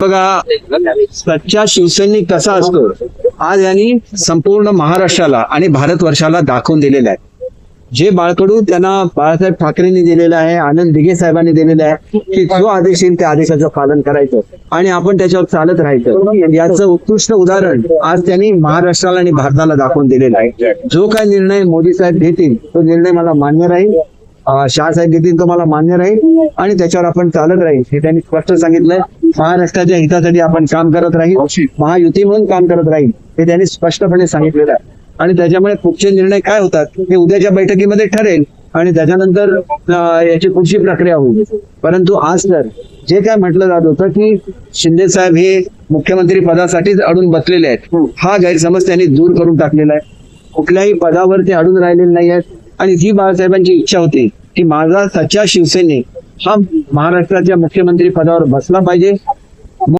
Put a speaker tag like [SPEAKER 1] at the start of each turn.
[SPEAKER 1] बघा, सच्चा शिवसैनिक कसा असतो आज यांनी संपूर्ण महाराष्ट्राला आणि भारतवर्षाला दाखवून दिलेला आहे. जे बाळकडू त्यांना बाळासाहेब ठाकरेंनी दिलेलं आहे, आनंद दिघे साहेबांनी दिलेलं आहे की जो आदेश येईल त्या आदेशाचं पालन करायचं आणि आपण त्याच्यावर चालत राहायचं. याचं उत्कृष्ट उदाहरण आज त्यांनी महाराष्ट्राला आणि भारताला दाखवून दिलेलं आहे. जो काय निर्णय मोदी साहेब घेतील तो निर्णय मला मान्य राहील, शहासाहेब घेतील तो मला मान्य राहील आणि त्याच्यावर आपण चालत राहील हे त्यांनी स्पष्ट सांगितलंय. महाराष्ट्राच्या हितासाठी आपण काम करत राहील, महायुती म्हणून काम करत राहील हे त्यांनी स्पष्टपणे सांगितलेलं आहे. आणि त्याच्यामुळे पुढचे निर्णय काय होतात हे उद्याच्या बैठकीमध्ये ठरेल आणि त्याच्यानंतर याची पुढची प्रक्रिया होईल. परंतु आज तर जे काय म्हटलं जात होतं की शिंदे साहेब हे मुख्यमंत्री पदासाठीच अडून बसलेले आहेत, हा गैरसमज त्यांनी दूर करून टाकलेला आहे. कुठल्याही पदावर ते अडून राहिलेले नाही आहेत आणि ही बाळासाहेबांची इच्छा होती की माझा सच्चा शिवसैनिक हा महाराष्ट्राच्या मुख्यमंत्री पदावर बसला पाहिजे